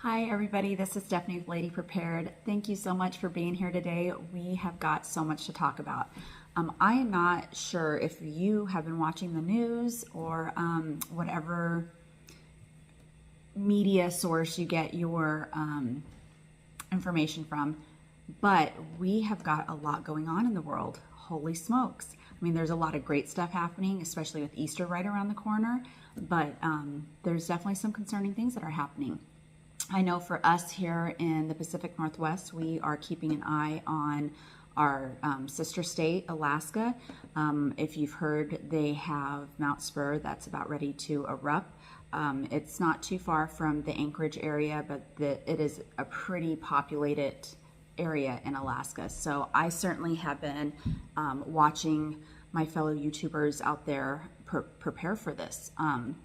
Hi everybody, this is Stephanie with Lady Prepared. Thank you so much for being here today. We have got so much to talk about. I am not sure if you have been watching the news or whatever media source you get your information from, but we have got a lot going on in the world. Holy smokes. I mean, there's a lot of great stuff happening, especially with Easter right around the corner, but there's definitely some concerning things that are happening. I know for us here in the Pacific Northwest, we are keeping an eye on our sister state, Alaska. If you've heard, they have Mount Spur that's about ready to erupt. It's not too far from the Anchorage area, but it is a pretty populated area in Alaska. So I certainly have been watching my fellow YouTubers out there prepare for this. And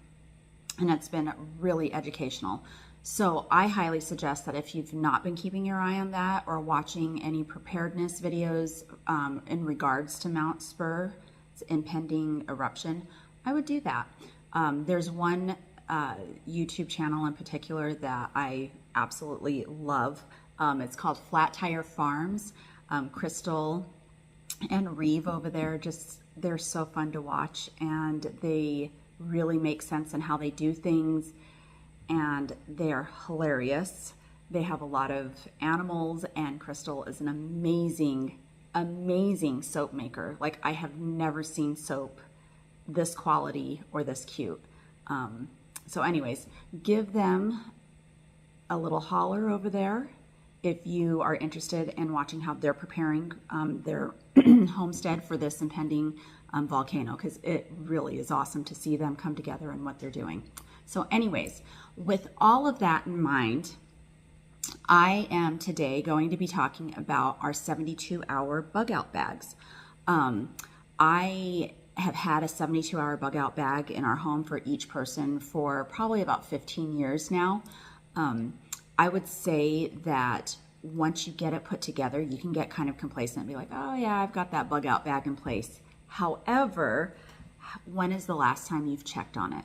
it's been really educational. So I highly suggest that if you've not been keeping your eye on that or watching any preparedness videos in regards to Mount Spur's impending eruption, I would do that. There's one YouTube channel in particular that I absolutely love. It's called Flat Tire Farms. Crystal and Reeve over there, they're so fun to watch, and they really make sense in how they do things. And they are hilarious. They have a lot of animals, and Crystal is an amazing, amazing soap maker. Like, I have never seen soap this quality or this cute. So anyways, give them a little holler over there if you are interested in watching how they're preparing their homestead for this impending volcano, because it really is awesome to see them come together and what they're doing. So anyways, with all of that in mind, I am today going to be talking about our 72-hour bug out bags. I have had a 72-hour bug out bag in our home for each person for probably about 15 years now. I would say that once you get it put together, you can get kind of complacent and be like, oh yeah, I've got that bug out bag in place. However, when is the last time you've checked on it?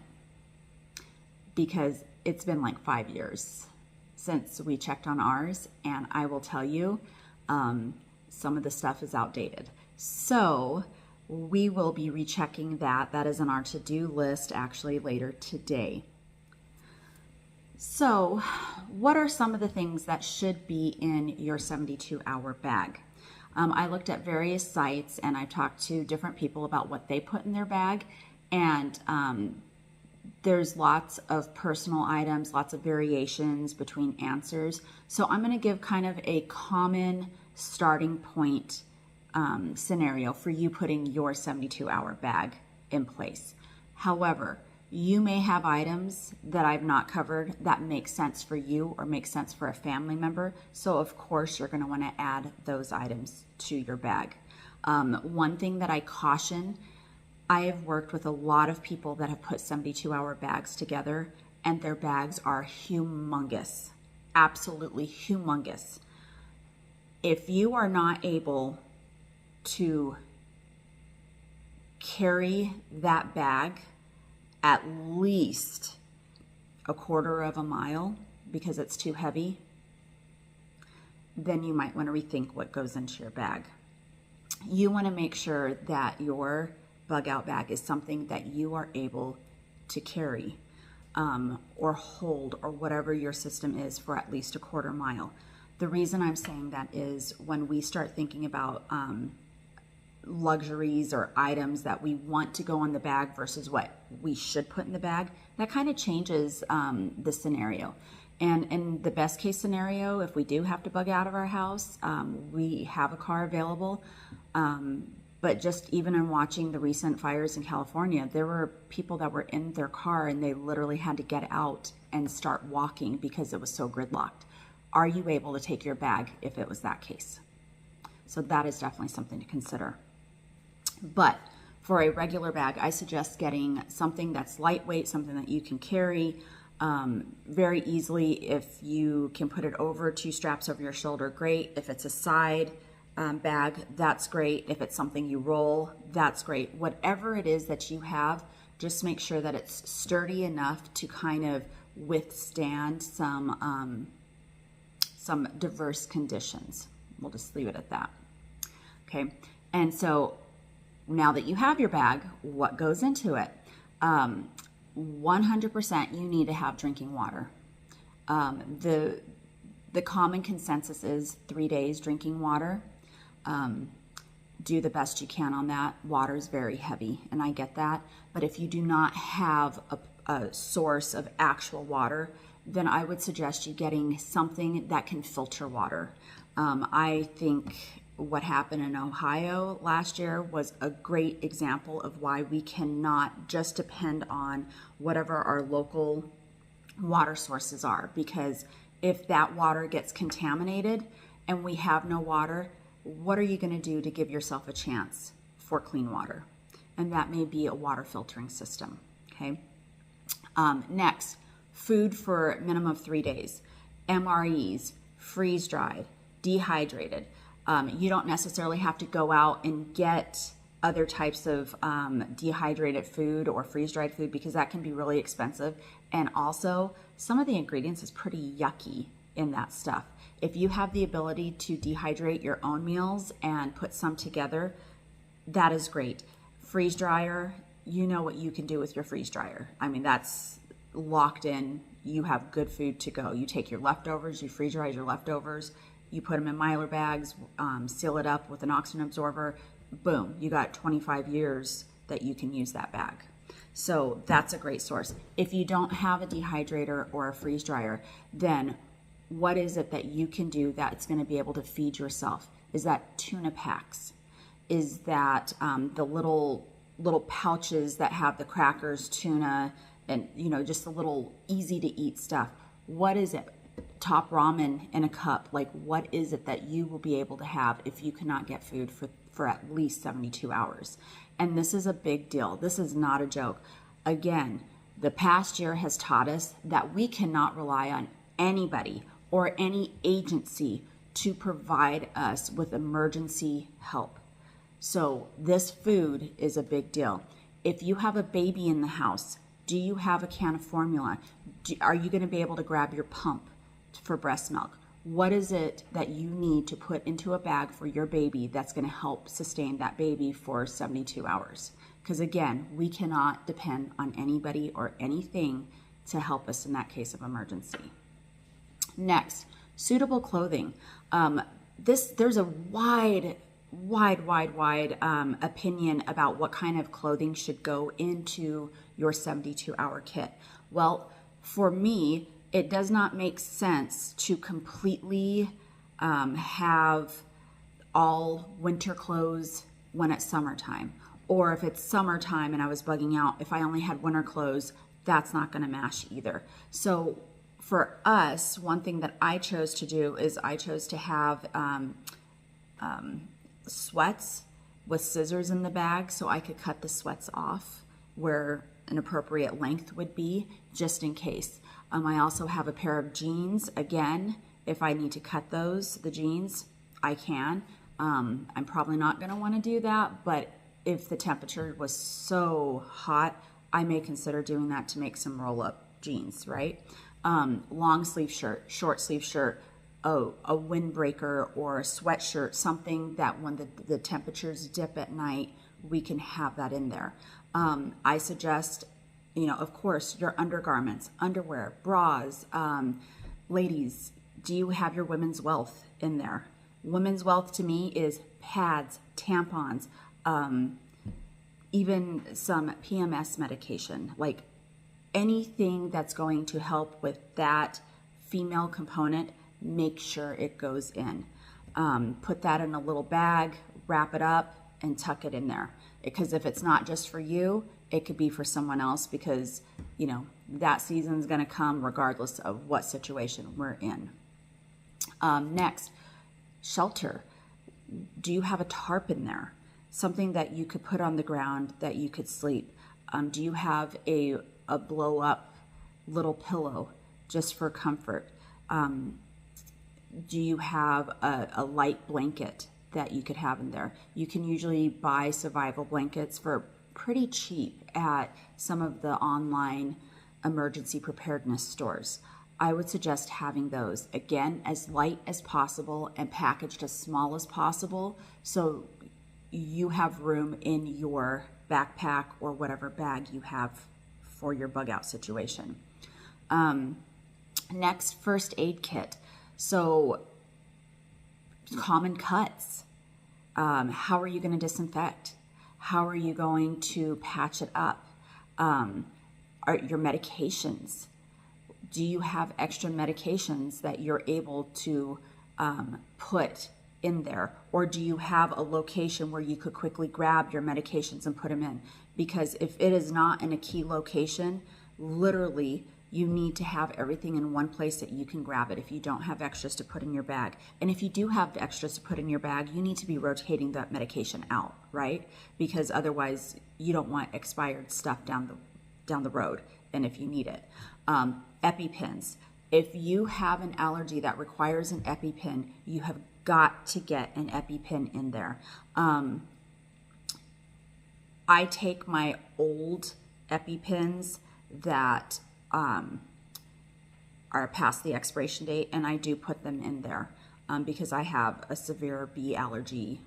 Because it's been like 5 years since we checked on ours, and I will tell you, some of the stuff is outdated. So we will be rechecking that. That is on our to-do list actually later today. So what are some of the things that should be in your 72-hour bag? I looked at various sites, and I talked to different people about what they put in their bag, and there's lots of personal items, lots of variations between answers. So I'm going to give kind of a common starting point scenario for you putting your 72-hour bag in place. However, you may have items that I've not covered that make sense for you or make sense for a family member. So of course you're going to want to add those items to your bag. One thing that I caution, I have worked with a lot of people that have put 72-hour bags together, and their bags are humongous, absolutely humongous. If you are not able to carry that bag at least a quarter of a mile because it's too heavy, then you might want to rethink what goes into your bag. You want to make sure that your bug out bag is something that you are able to carry or hold, or whatever your system is, for at least a quarter mile. The reason I'm saying that is when we start thinking about luxuries or items that we want to go on the bag versus what we should put in the bag, that kind of changes the scenario. And in the best case scenario, if we do have to bug out of our house, we have a car available. But just even in watching the recent fires in California, there were people that were in their car and they literally had to get out and start walking because it was so gridlocked. Are you able to take your bag if it was that case? So that is definitely something to consider. But for a regular bag, I suggest getting something that's lightweight, something that you can carry very easily. If you can put it over 2 straps over your shoulder, great. If it's a side bag, that's great. If it's something you roll, that's great. Whatever it is that you have, just make sure that it's sturdy enough to kind of withstand some diverse conditions. We'll just leave it at that. Okay, and so now that you have your bag, what goes into it? 100% you need to have drinking water. The common consensus is 3 days drinking water. Do the best you can on that. Water is very heavy, and I get that. But if you do not have a source of actual water, then I would suggest you getting something that can filter water. I think what happened in Ohio last year was a great example of why we cannot just depend on whatever our local water sources are, because if that water gets contaminated and we have no water, what are you going to do to give yourself a chance for clean water? And that may be a water filtering system. Okay. Next, food for a minimum of 3 days. MREs, freeze dried, dehydrated. You don't necessarily have to go out and get other types of dehydrated food or freeze-dried food, because that can be really expensive. And also, some of the ingredients is pretty yucky in that stuff. If you have the ability to dehydrate your own meals and put some together, that is great. Freeze dryer, you know what you can do with your freeze dryer. I mean, that's locked in. You have good food to go. You take your leftovers, you freeze dry your leftovers, you put them in Mylar bags, seal it up with an oxygen absorber, boom, you got 25 years that you can use that bag. So that's a great source. If you don't have a dehydrator or a freeze dryer, then what is it that you can do that's going to be able to feed yourself? Is that tuna packs? Is that the little pouches that have the crackers, tuna, and just the little easy to eat stuff? What is it? Top ramen in a cup. Like, what is it that you will be able to have if you cannot get food for at least 72 hours? And this is a big deal. This is not a joke. Again, the past year has taught us that we cannot rely on anybody or any agency to provide us with emergency help. So this food is a big deal. If you have a baby in the house, do you have a can of formula? Are you going to be able to grab your pump for breast milk? What is it that you need to put into a bag for your baby that's going to help sustain that baby for 72 hours? Because again, we cannot depend on anybody or anything to help us in that case of emergency. Next, suitable clothing. There's a wide opinion about what kind of clothing should go into your 72-hour kit. Well, for me, it does not make sense to completely have all winter clothes when it's summertime. Or if it's summertime and I was bugging out, if I only had winter clothes, that's not going to mash either. So for us, one thing that I chose to do is I chose to have sweats with scissors in the bag so I could cut the sweats off where an appropriate length would be, just in case. I also have a pair of jeans. Again, if I need to cut the jeans, I can. I'm probably not going to want to do that, but if the temperature was so hot, I may consider doing that to make some roll-up jeans, right? Long sleeve shirt, short sleeve shirt, a windbreaker or a sweatshirt, something that when the temperatures dip at night, we can have that in there. I suggest, of course, your undergarments, underwear, bras. Ladies, do you have your women's wealth in there? Women's wealth to me is pads, tampons, even some PMS medication, like anything that's going to help with that female component, make sure it goes in. Put that in a little bag, wrap it up, and tuck it in there. Because if it's not just for you, it could be for someone else, because, that season's going to come regardless of what situation we're in. Next, shelter. Do you have a tarp in there? Something that you could put on the ground that you could sleep. Do you have a blow up little pillow just for comfort? Do you have a light blanket that you could have in there? You can usually buy survival blankets for pretty cheap at some of the online emergency preparedness stores. I would suggest having those, again, as light as possible and packaged as small as possible, so you have room in your backpack or whatever bag you have for your bug out situation. Next, first aid kit. So common cuts. How are you going to disinfect? How are you going to patch it up? Are your medications? Do you have extra medications that you're able to put in there? Or do you have a location where you could quickly grab your medications and put them in? Because if it is not in a key location, literally you need to have everything in one place that you can grab it if you don't have extras to put in your bag. And if you do have extras to put in your bag, you need to be rotating that medication out, right? Because otherwise you don't want expired stuff down the road, and if you need it. EpiPens. If you have an allergy that requires an EpiPen, you have got to get an EpiPen in there. I take my old EpiPens that are past the expiration date, and I do put them in there because I have a severe bee allergy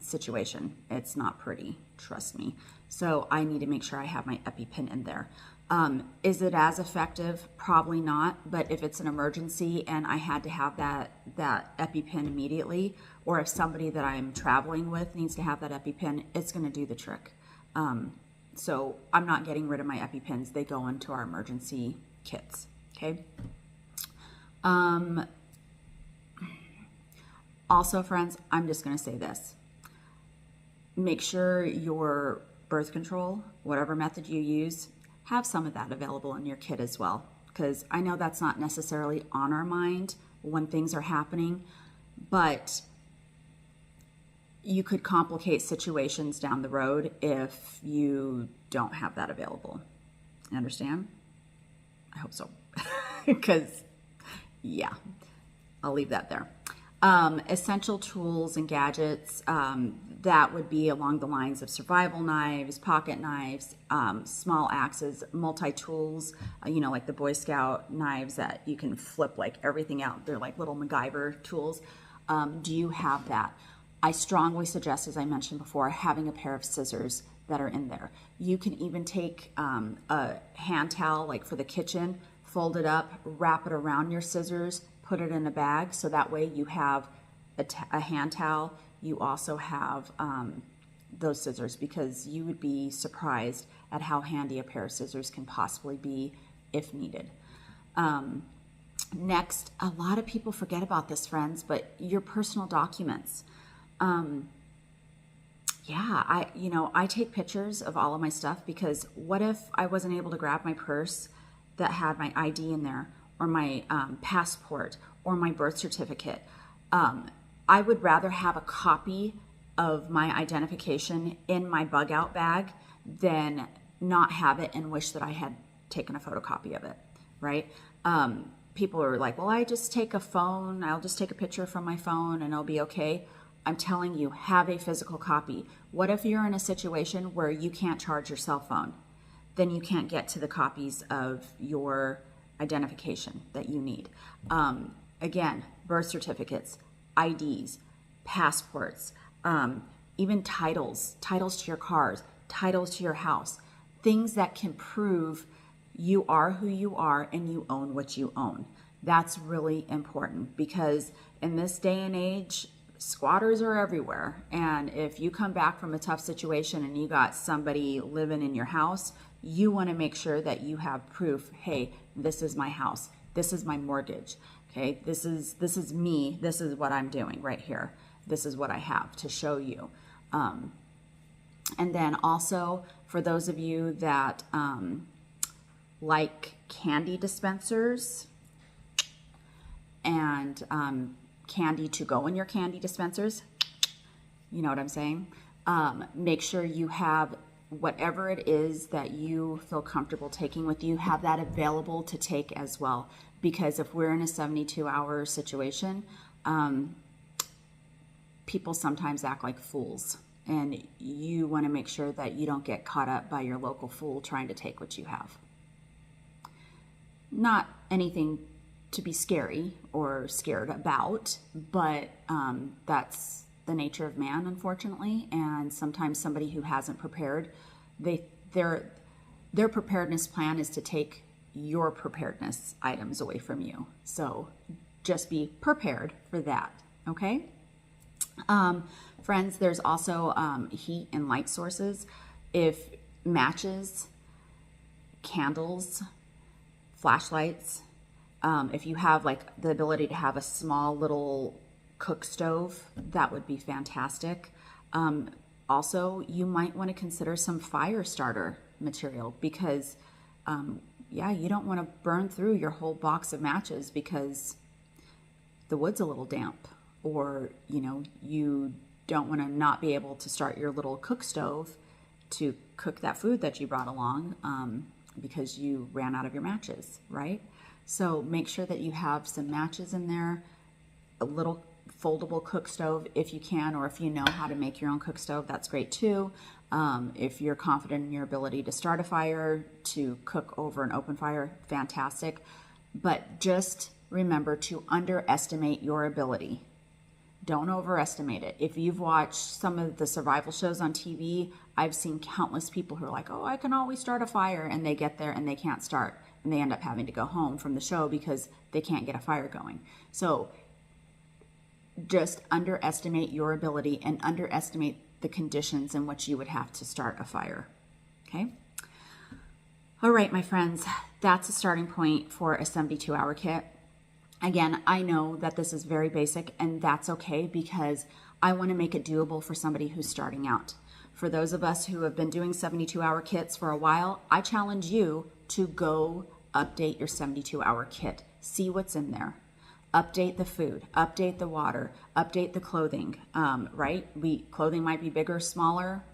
situation. It's not pretty, trust me. So I need to make sure I have my EpiPen in there. Is it as effective? Probably not, but if it's an emergency and I had to have that EpiPen immediately, or if somebody that I'm traveling with needs to have that EpiPen, it's going to do the trick. So I'm not getting rid of my EpiPens. They go into our emergency kits, okay? Also, friends, I'm just going to say this. Make sure your birth control, whatever method you use, have some of that available in your kit as well. Because I know that's not necessarily on our mind when things are happening, but you could complicate situations down the road if you don't have that available. Understand? I hope so. Because, yeah, I'll leave that there. Essential tools and gadgets, that would be along the lines of survival knives, pocket knives, small axes, multi-tools, like the Boy Scout knives that you can flip like everything out. They're like little MacGyver tools. Do you have that? I strongly suggest, as I mentioned before, having a pair of scissors that are in there. You can even take a hand towel, like for the kitchen, fold it up, wrap it around your scissors, put it in a bag, so that way you have a hand towel. You also have those scissors, because you would be surprised at how handy a pair of scissors can possibly be if needed. Next, a lot of people forget about this, friends, but your personal documents. I take pictures of all of my stuff, because what if I wasn't able to grab my purse that had my ID in there, or my passport, or my birth certificate? I would rather have a copy of my identification in my bug out bag than not have it and wish that I had taken a photocopy of it, right? People are like, well, I just take a phone, I'll just take a picture from my phone and it'll be okay. I'm telling you, have a physical copy. What if you're in a situation where you can't charge your cell phone? Then you can't get to the copies of your identification that you need. Again, birth certificates, IDs, passports, even titles to your cars, titles to your house, things that can prove you are who you are and you own what you own. That's really important, because in this day and age, squatters are everywhere. And if you come back from a tough situation and you got somebody living in your house, you want to make sure that you have proof. Hey, this is my house. This is my mortgage. Okay, this is me. This is what I'm doing right here. This is what I have to show you. And then also, for those of you that like candy dispensers and candy to go in your candy dispensers, you know what I'm saying? Make sure you have whatever it is that you feel comfortable taking with you, have that available to take as well. Because if we're in a 72-hour situation, people sometimes act like fools. And you want to make sure that you don't get caught up by your local fool trying to take what you have. not anything to be scary or scared about, but that's the nature of man, unfortunately. And sometimes somebody who hasn't prepared, their preparedness plan is to take your preparedness items away from you. So just be prepared for that, okay? Friends, there's also heat and light sources. If matches, candles, flashlights, if you have like the ability to have a small little cook stove, that would be fantastic. Also, you might want to consider some fire starter material because, yeah, you don't want to burn through your whole box of matches because the wood's a little damp, or, you know, you don't want to not be able to start your little cook stove to cook that food that you brought along because you ran out of your matches, right? So make sure that you have some matches in there, a little foldable cook stove if you can, or if you know how to make your own cook stove, that's great too. If you're confident in your ability to start a fire, to cook over an open fire, fantastic. But just remember to underestimate your ability. Don't overestimate it. If you've watched some of the survival shows on TV, I've seen countless people who are like, oh, I can always start a fire, and they get there and they can't start, and they end up having to go home from the show because they can't get a fire going. So just underestimate your ability and underestimate the conditions in which you would have to start a fire, okay? All right, my friends, that's a starting point for a 72-hour kit. Again, I know that this is very basic, and that's okay because I want to make it doable for somebody who's starting out. For those of us who have been doing 72-hour kits for a while, I challenge you to go update your 72-hour kit. See what's in there. Update the food, update the water, update the clothing, right? Clothing might be bigger, smaller.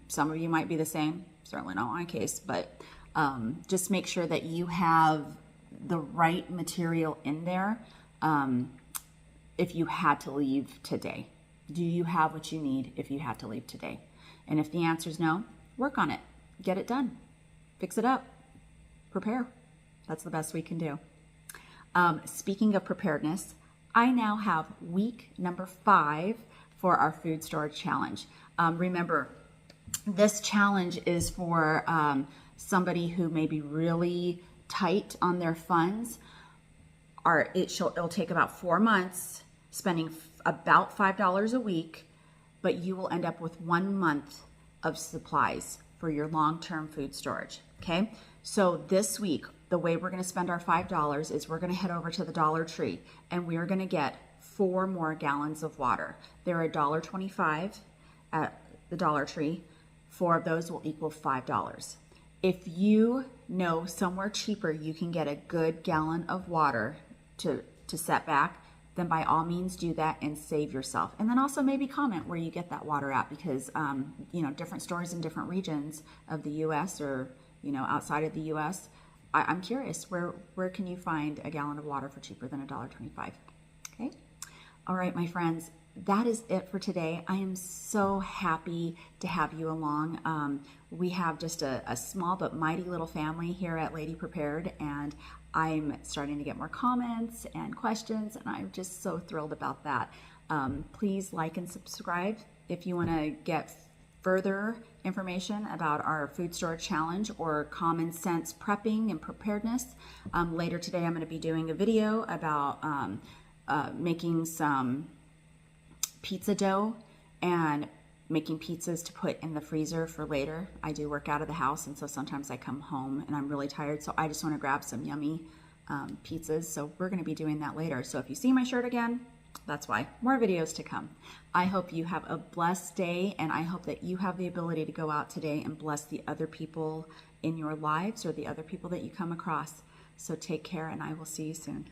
Some of you might be the same. Certainly not my case, but just make sure that you have the right material in there if you had to leave today. Do you have what you need if you had to leave today? And if the answer is no, work on it. Get it done. Fix it up. Prepare. That's the best we can do. Speaking of preparedness, I now have week number 5 for our food storage challenge. Remember, this challenge is for somebody who may be really tight on their funds. It'll take about 4 months, spending about $5 a week, but you will end up with 1 month of supplies for your long-term food storage, okay? So this week, the way we're going to spend our $5 is we're going to head over to the Dollar Tree, and we are going to get 4 more gallons of water. They're $1.25 at the Dollar Tree. 4 of those will equal $5. If you know somewhere cheaper you can get a good gallon of water to set back, then by all means do that and save yourself. And then also maybe comment where you get that water at, because you know, different stores in different regions of the U.S. or, you know, outside of the U.S., I'm curious, where can you find a gallon of water for cheaper than $1.25? Okay. All right, my friends, that is it for today. I am so happy to have you along. We have just a small but mighty little family here at Lady Prepared, and I'm starting to get more comments and questions, and I'm just so thrilled about that. Please like and subscribe if you want to get further information about our food storage challenge or common sense prepping and preparedness. Later today, I'm going to be doing a video about making some pizza dough and making pizzas to put in the freezer for later. I do work out of the house, and so sometimes I come home and I'm really tired, so I just want to grab some yummy pizzas. So we're going to be doing that later. So if you see my shirt again, that's why. More videos to come. I hope you have a blessed day, and I hope that you have the ability to go out today and bless the other people in your lives or the other people that you come across. So take care, and I will see you soon.